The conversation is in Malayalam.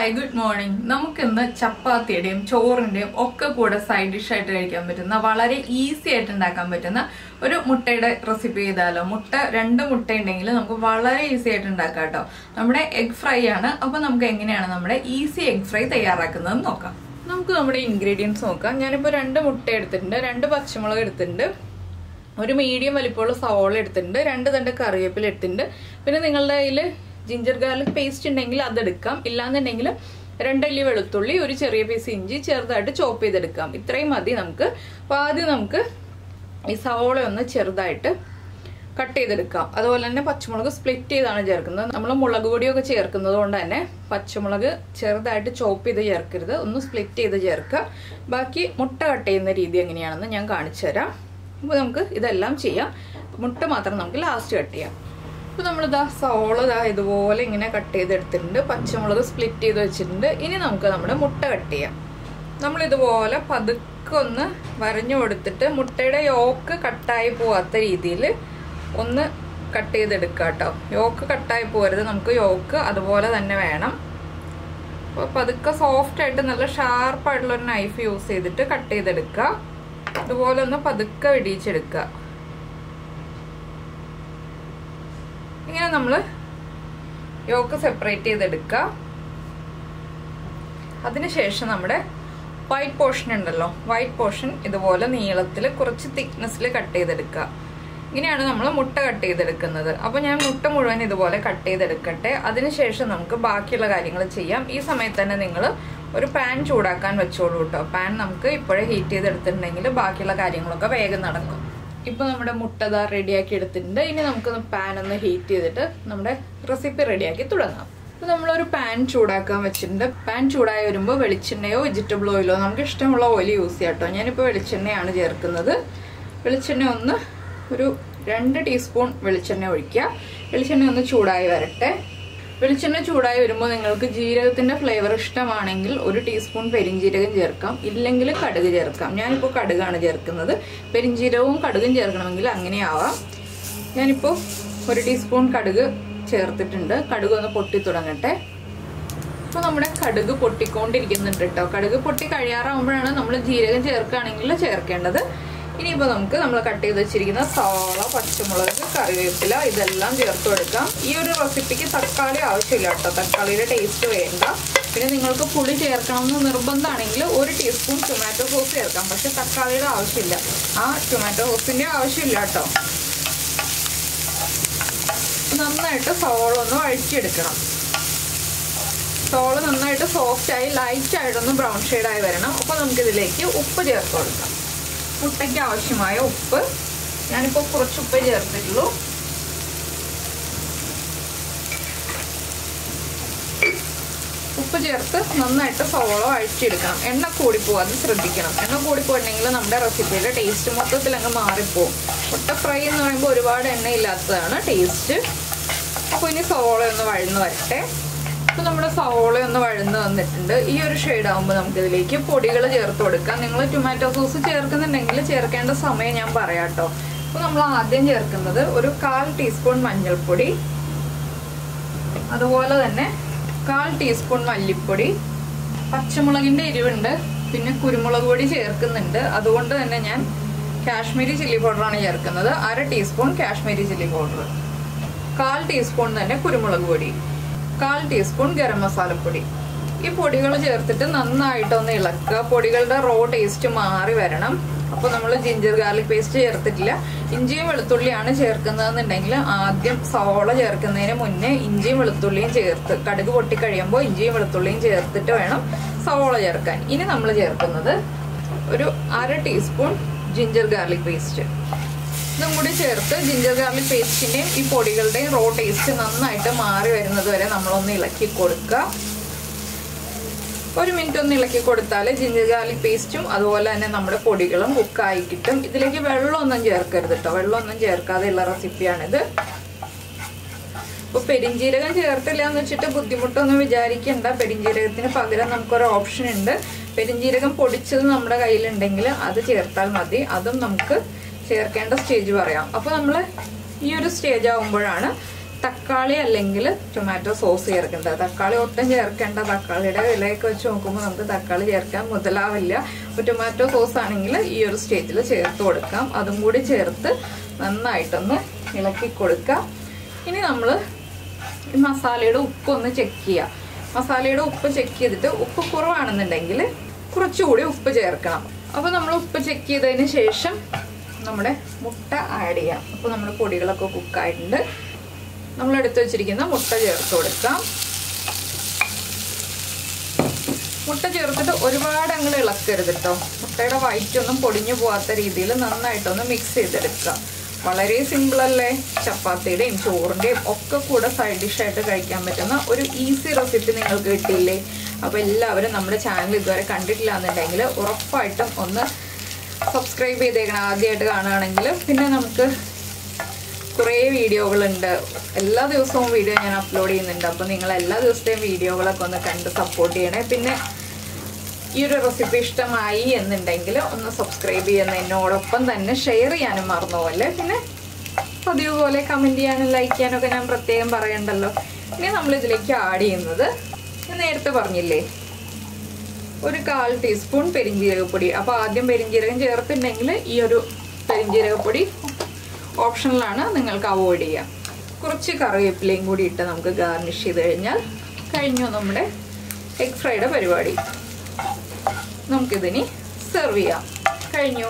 Hi, good morning. നമുക്ക് ഇന്ന് ചപ്പാത്തിയുടെയും ചോറിന്റെയും ഒക്കെ കൂടെ സൈഡ് ഡിഷ് ആയിട്ട് കഴിക്കാൻ പറ്റുന്ന വളരെ ഈസി ആയിട്ട് ഉണ്ടാക്കാൻ പറ്റുന്ന ഒരു മുട്ടയുടെ റെസിപ്പി ചെയ്താലോ. രണ്ട് മുട്ട ഉണ്ടെങ്കിൽ നമുക്ക് വളരെ ഈസി ആയിട്ട് ഉണ്ടാക്കാം കേട്ടോ. നമ്മുടെ എഗ് ഫ്രൈ ആണ്. അപ്പോൾ നമുക്ക് എങ്ങനെയാണ് നമ്മുടെ ഈസി എഗ് ഫ്രൈ തയ്യാറാക്കുന്നത് നോക്കാം. നമുക്ക് നമ്മുടെ ഇൻഗ്രീഡിയൻസ് നോക്കാം. ഞാനിപ്പോൾ 2 മുട്ട എടുത്തിട്ടുണ്ട്, 2 പച്ചമുളക് എടുത്തിട്ടുണ്ട്, ഒരു മീഡിയം വലിപ്പമുള്ള സവോള എടുത്തിട്ടുണ്ട്, 2 തണ്ട് കറിവേപ്പില എടുത്തിട്ടുണ്ട്. പിന്നെ നിങ്ങളുടെ കയ്യിൽ ജിഞ്ചർ ഗാർലിക് പേസ്റ്റ് ഉണ്ടെങ്കിൽ അതെടുക്കാം. ഇല്ലാന്നുണ്ടെങ്കിൽ 2 അല്ലി വെളുത്തുള്ളി, ഒരു ചെറിയ പീസ് ഇഞ്ചി ചെറുതായിട്ട് ചോപ്പ് ചെയ്തെടുക്കാം. ഇത്രയും മതി നമുക്ക്. അപ്പോൾ ആദ്യം നമുക്ക് ഈ സവോള ഒന്ന് ചെറുതായിട്ട് കട്ട് ചെയ്തെടുക്കാം. അതുപോലെ തന്നെ പച്ചമുളക് സ്പ്ലിറ്റ് ചെയ്താണ് ചേർക്കുന്നത്. നമ്മൾ മുളക് പൊടിയൊക്കെ ചേർക്കുന്നത് കൊണ്ട് തന്നെ പച്ചമുളക് ചെറുതായിട്ട് ചോപ്പ് ചെയ്ത് ചേർക്കരുത്, ഒന്ന് സ്പ്ലിറ്റ് ചെയ്ത് ചേർക്കുക. ബാക്കി മുട്ട കട്ട് ചെയ്യുന്ന രീതി എങ്ങനെയാണെന്ന് ഞാൻ കാണിച്ചു തരാം. അപ്പോൾ നമുക്ക് ഇതെല്ലാം ചെയ്യാം. മുട്ട മാത്രം നമുക്ക് ലാസ്റ്റ് കട്ട് ചെയ്യാം. അപ്പോൾ നമ്മളിതാ സവോള ഇതുപോലെ ഇങ്ങനെ കട്ട് ചെയ്തെടുത്തിട്ടുണ്ട്, പച്ചമുളക് സ്പ്ലിറ്റ് ചെയ്ത് വെച്ചിട്ടുണ്ട്. ഇനി നമുക്ക് നമ്മുടെ മുട്ട കട്ട് ചെയ്യാം. നമ്മളിതുപോലെ പതുക്കെ ഒന്ന് വരഞ്ഞു കൊടുത്തിട്ട് മുട്ടയുടെ യോക്ക് കട്ടായി പോവാത്ത രീതിയിൽ ഒന്ന് കട്ട് ചെയ്തെടുക്കുക കേട്ടോ. യോക്ക് കട്ടായി പോകരുത്, നമുക്ക് യോക്ക് അതുപോലെ തന്നെ വേണം. അപ്പോൾ പതുക്കെ സോഫ്റ്റ് ആയിട്ട് നല്ല ഷാർപ്പായിട്ടുള്ളൊരു നൈഫ് യൂസ് ചെയ്തിട്ട് കട്ട് ചെയ്തെടുക്കുക. അതുപോലെ ഒന്ന് പതുക്കെ വെടിയിച്ചെടുക്കുക. ഇങ്ങനെ നമ്മൾ യോക്ക് സെപ്പറേറ്റ് ചെയ്തെടുക്കുക. അതിനുശേഷം നമ്മുടെ വൈറ്റ് പോർഷൻ ഉണ്ടല്ലോ, വൈറ്റ് പോർഷൻ ഇതുപോലെ നീളത്തിൽ കുറച്ച് തിക്നെസ്സിൽ കട്ട് ചെയ്തെടുക്കുക. ഇങ്ങനെയാണ് നമ്മൾ മുട്ട കട്ട് ചെയ്തെടുക്കുന്നത്. അപ്പോൾ ഞാൻ മുട്ട മുഴുവൻ ഇതുപോലെ കട്ട് ചെയ്തെടുക്കട്ടെ. അതിനുശേഷം നമുക്ക് ബാക്കിയുള്ള കാര്യങ്ങൾ ചെയ്യാം. ഈ സമയത്ത് തന്നെ നിങ്ങൾ ഒരു പാൻ ചൂടാക്കാൻ വെച്ചോളൂ കേട്ടോ. പാൻ നമുക്ക് ഇപ്പോഴേ ഹീറ്റ് ചെയ്തെടുത്തിട്ടുണ്ടെങ്കിൽ ബാക്കിയുള്ള കാര്യങ്ങളൊക്കെ വേഗം നടക്കും. ഇപ്പോൾ നമ്മുടെ മുട്ട റെഡിയാക്കി എടുത്തിട്ടുണ്ട്. ഇനി നമുക്ക് പാൻ ഒന്ന് ഹീറ്റ് ചെയ്തിട്ട് നമ്മുടെ റെസിപ്പി റെഡിയാക്കി തുടങ്ങാം. അപ്പോൾ നമ്മളൊരു പാൻ ചൂടാക്കാൻ വെച്ചിട്ടുണ്ട്. പാൻ ചൂടായി വരുമ്പോൾ വെളിച്ചെണ്ണയോ വെജിറ്റബിൾ ഓയിലോ നമുക്ക് ഇഷ്ടമുള്ള ഓയിൽ യൂസ് ചെയ്യാം കേട്ടോ. ഞാനിപ്പോൾ വെളിച്ചെണ്ണയാണ് ചേർക്കുന്നത്. വെളിച്ചെണ്ണ ഒന്ന് ഒരു 2 ടീസ്പൂൺ വെളിച്ചെണ്ണ ഒഴിക്കുക. വെളിച്ചെണ്ണ ഒന്ന് ചൂടായി വരട്ടെ. വെളിച്ചെണ്ണ ചൂടായി വരുമ്പോൾ നിങ്ങൾക്ക് ജീരകത്തിന്റെ ഫ്ലേവർ ഇഷ്ടമാണെങ്കിൽ 1 ടീസ്പൂൺ പെരിഞ്ജീരകം ചേർക്കാം, ഇല്ലെങ്കിൽ കടുക് ചേർക്കാം. ഞാനിപ്പോൾ കടുകാണ് ചേർക്കുന്നത്. പെരിഞ്ജീരകവും കടുകും ചേർക്കണമെങ്കിൽ അങ്ങനെ ആവാം. ഞാനിപ്പോൾ 1 ടീസ്പൂൺ കടുക് ചേർത്തിട്ടുണ്ട്. കടുക് ഒന്ന് പൊട്ടി തുടങ്ങട്ടെ. അപ്പോൾ നമ്മുടെ കടുക് പൊട്ടിക്കൊണ്ടിരിക്കുന്നുണ്ട് കേട്ടോ. കടുക് പൊട്ടി കഴിയാറാവുമ്പോഴാണ് നമ്മൾ ജീരകം ചേർക്കുകയാണെങ്കിൽ ചേർക്കേണ്ടത്. ഇനിയിപ്പോൾ നമുക്ക് നമ്മൾ കട്ട് ചെയ്ത് വെച്ചിരിക്കുന്ന സവാള, പച്ചമുളക്, കറിവേപ്പില ഇതെല്ലാം ചേർത്ത് കൊടുക്കാം. ഈ ഒരു റെസിപ്പിക്ക് തക്കാളി ആവശ്യമില്ല കേട്ടോ, തക്കാളിയുടെ ടേസ്റ്റ് വേണ്ട. പിന്നെ നിങ്ങൾക്ക് പുളി ചേർക്കണമെന്ന് നിർബന്ധമാണെങ്കിൽ 1 ടീസ്പൂൺ ടൊമാറ്റോ സോസ് ചേർക്കാം, പക്ഷെ തക്കാളിയുടെ ആവശ്യമില്ല. ആ ടൊമാറ്റോ സോസിൻ്റെ ആവശ്യമില്ല കേട്ടോ. നന്നായിട്ട് സവാള ഒന്ന് വഴറ്റിയെടുക്കണം. സവാള നന്നായിട്ട് സോഫ്റ്റായി ലൈറ്റായിട്ടൊന്ന് ബ്രൗൺ ഷെയ്ഡായി വരണം. അപ്പോൾ നമുക്കിതിലേക്ക് ഉപ്പ് ചേർത്ത് കൊടുക്കാം. മുട്ടയ്ക്ക് ആവശ്യമായ ഉപ്പ് ഞാനിപ്പോൾ കുറച്ച് ഉപ്പ് ചേർത്തിട്ടുള്ളൂ. ഉപ്പ് ചേർത്ത് നന്നായിട്ട് സവോള വഴറ്റിയെടുക്കണം. എണ്ണ കൂടിപ്പോവാതെ ശ്രദ്ധിക്കണം. എണ്ണ കൂടിപ്പോയിട്ടുണ്ടെങ്കിൽ നമ്മുടെ റെസിപ്പിയുടെ ടേസ്റ്റ് മൊത്തത്തിൽ അങ്ങ് മാറിപ്പോവും. മുട്ട ഫ്രൈ എന്ന് പറയുമ്പോൾ ഒരുപാട് എണ്ണ ഇല്ലാത്തതാണ് ടേസ്റ്റ്. അപ്പോൾ ഇനി സവോള ഒന്ന് വഴന്ന് വരട്ടെ. അപ്പോൾ നമ്മുടെ സവോള ഒന്ന് വഴന്ന് വന്നിട്ടുണ്ട്. ഈ ഒരു ഷെയ്ഡ് ആകുമ്പോൾ നമുക്കിതിലേക്ക് പൊടികൾ ചേർത്ത് കൊടുക്കാം. നിങ്ങൾ ടൊമാറ്റോ സോസ് ചേർക്കുന്നുണ്ടെങ്കിൽ ചേർക്കേണ്ട സമയം ഞാൻ പറയാം കേട്ടോ. അപ്പോൾ നമ്മൾ ആദ്യം ചേർക്കുന്നത് ഒരു 1/4 ടീസ്പൂൺ മഞ്ഞൾപ്പൊടി, അതുപോലെ തന്നെ 1/4 ടീസ്പൂൺ മല്ലിപ്പൊടി. പച്ചമുളകിൻ്റെ എരിവുണ്ട്, പിന്നെ കുരുമുളക് പൊടി ചേർക്കുന്നുണ്ട്. അതുകൊണ്ട് തന്നെ ഞാൻ കാശ്മീരി ചില്ലി പൗഡറാണ് ചേർക്കുന്നത്. 1/2 teaspoon Kashmiri chilli powder, 1/4 teaspoon തന്നെ കുരുമുളക് പൊടി, 1/4 ടീസ്പൂൺ ഗരം മസാലപ്പൊടി. ഈ പൊടികൾ ചേർത്തിട്ട് നന്നായിട്ടൊന്ന് ഇളക്കുക. പൊടികളുടെ റോ ടേസ്റ്റ് മാറി വരണം. അപ്പോൾ നമ്മൾ ജിഞ്ചർ ഗാർലിക് പേസ്റ്റ് ചേർത്തിട്ടില്ല. ഇഞ്ചിയും വെളുത്തുള്ളിയാണ് ചേർക്കുന്നതെന്നുണ്ടെങ്കിൽ ആദ്യം സവോള ചേർക്കുന്നതിന് മുന്നേ ഇഞ്ചിയും വെളുത്തുള്ളിയും ചേർത്ത്, കടുക് പൊട്ടി കഴിയുമ്പോൾ ഇഞ്ചിയും വെളുത്തുള്ളിയും ചേർത്തിട്ട് വേണം സവോള ചേർക്കാൻ. ഇനി നമ്മൾ ചേർക്കുന്നത് ഒരു 1/2 ടീസ്പൂൺ ജിഞ്ചർ ഗാർലിക് പേസ്റ്റ്. ഇതും കൂടി ചേർത്ത് ജിഞ്ചർ ഗാർലിക് പേസ്റ്റിൻ്റെയും ഈ പൊടികളുടെയും റോ ടേസ്റ്റ് നന്നായിട്ട് മാറി വരുന്നത് വരെ നമ്മളൊന്ന് ഇളക്കി കൊടുക്കുക. 1 മിനിറ്റ് ഒന്ന് ഇളക്കി കൊടുത്താൽ ജിഞ്ചർ ഗാർലിക് പേസ്റ്റും അതുപോലെ തന്നെ നമ്മുടെ പൊടികളും കുക്കായി കിട്ടും. ഇതിലേക്ക് വെള്ളമൊന്നും ചേർക്കരുത് കേട്ടോ. വെള്ളമൊന്നും ചേർക്കാതെയുള്ള റെസിപ്പിയാണിത്. അപ്പോൾ പെരിഞ്ജീരകം ചേർത്തില്ല എന്ന് വെച്ചിട്ട് ബുദ്ധിമുട്ടൊന്നും വിചാരിക്കേണ്ട. പെരിഞ്ജീരകത്തിന് പകരം നമുക്കൊരു ഓപ്ഷൻ ഉണ്ട്. പെരിഞ്ജീരകം പൊടിച്ചത് നമ്മുടെ കയ്യിലുണ്ടെങ്കിൽ അത് ചേർത്താൽ മതി. അതും നമുക്ക് ചേർക്കേണ്ട സ്റ്റേജ് പറയാം. അപ്പോൾ നമ്മൾ ഈ ഒരു സ്റ്റേജ് ആകുമ്പോഴാണ് തക്കാളി അല്ലെങ്കിൽ ടൊമാറ്റോ സോസ് ചേർക്കേണ്ടത്. തക്കാളി ഒട്ടും ചേർക്കേണ്ട. തക്കാളിയുടെ വിലയൊക്കെ വെച്ച് നോക്കുമ്പോൾ നമുക്ക് തക്കാളി ചേർക്കാൻ മുതലാവില്ല. അപ്പോൾ ടൊമാറ്റോ സോസ് ആണെങ്കിൽ ഈ ഒരു സ്റ്റേജിൽ ചേർത്ത് കൊടുക്കാം. അതും കൂടി ചേർത്ത് നന്നായിട്ടൊന്ന് ഇളക്കി കൊടുക്കാം. ഇനി നമ്മൾ ഈ മസാലയുടെ ഉപ്പൊന്ന് ചെക്ക് ചെയ്യുക. മസാലയുടെ ഉപ്പ് ചെക്ക് ചെയ്തിട്ട് ഉപ്പ് കുറവാണെന്നുണ്ടെങ്കിൽ കുറച്ചുകൂടി ഉപ്പ് ചേർക്കണം. അപ്പോൾ നമ്മൾ ഉപ്പ് ചെക്ക് ചെയ്തതിന് ശേഷം നമ്മുടെ മുട്ട ആഡ് ചെയ്യാം. അപ്പോൾ നമ്മുടെ പൊടികളൊക്കെ കുക്കായിട്ടുണ്ട്. നമ്മൾ എടുത്തു വെച്ചിരിക്കുന്ന മുട്ട ചേർത്ത് കൊടുക്കാം. മുട്ട ചേർത്തിട്ട് ഒരുപാട് അങ്ങോട്ട് ഇളക്കരുത് കേട്ടോ. മുട്ടയുടെ വൈറ്റൊന്നും പൊടിഞ്ഞു പോകാത്ത രീതിയിൽ നന്നായിട്ടൊന്ന് മിക്സ് ചെയ്തെടുക്കുക. വളരെ സിമ്പിളല്ലേ? ചപ്പാത്തിയുടെയും ചോറിൻ്റെയും ഒക്കെ കൂടെ സൈഡ് ഡിഷായിട്ട് കഴിക്കാൻ പറ്റുന്ന ഒരു ഈസി റെസിപ്പി നിങ്ങൾക്ക് കിട്ടിയില്ലേ? അപ്പോൾ എല്ലാവരും നമ്മുടെ ചാനൽ ഇതുവരെ കണ്ടിട്ടില്ല എന്നുണ്ടെങ്കിൽ ഉറപ്പായിട്ടും ഒന്ന് സബ്സ്ക്രൈബ് ചെയ്തേക്കണം ആദ്യമായിട്ട് കാണുകയാണെങ്കിൽ. പിന്നെ നമുക്ക് കുറേ വീഡിയോകളുണ്ട്. എല്ലാ ദിവസവും വീഡിയോ ഞാൻ അപ്ലോഡ് ചെയ്യുന്നുണ്ട്. അപ്പോൾ നിങ്ങൾ എല്ലാ ദിവസത്തെയും വീഡിയോകളൊക്കെ ഒന്ന് കണ്ട് സപ്പോർട്ട് ചെയ്യണേ. പിന്നെ ഈ ഒരു റെസിപ്പി ഇഷ്ടമായി എന്നുണ്ടെങ്കിൽ ഒന്ന് സബ്സ്ക്രൈബ് ചെയ്യുന്നതിനോടൊപ്പം തന്നെ ഷെയർ ചെയ്യാനും മറന്നുപോലെ. പിന്നെ പതിവ് പോലെ കമൻറ്റ് ചെയ്യാനും ലൈക്ക് ചെയ്യാനൊക്കെ ഞാൻ പ്രത്യേകം പറയണ്ടല്ലോ. ഇനി നമ്മളിതിലേക്ക് ആഡ് ചെയ്യുന്നത് ഞാൻ നേരത്തെ പറഞ്ഞില്ലേ, ഒരു 1/4 ടീസ്പൂൺ പെരിഞ്ജീരകപ്പൊടി. അപ്പോൾ ആദ്യം പെരിഞ്ജീരകം ചേർത്തിട്ടുണ്ടെങ്കിൽ ഈ ഒരു പെരിഞ്ജീരകപ്പൊടി ഓപ്ഷണലാണ്, നിങ്ങൾക്ക് അവോയ്ഡ് ചെയ്യാം. കുറച്ച് കറിവേപ്പിലയും കൂടി ഇട്ട് നമുക്ക് ഗാർണിഷ് ചെയ്ത് കഴിഞ്ഞാൽ കഴിഞ്ഞു നമ്മുടെ എഗ് ഫ്രൈയുടെ പരിപാടി. നമുക്കിതിനി സെർവ് ചെയ്യാം. കഴിഞ്ഞു.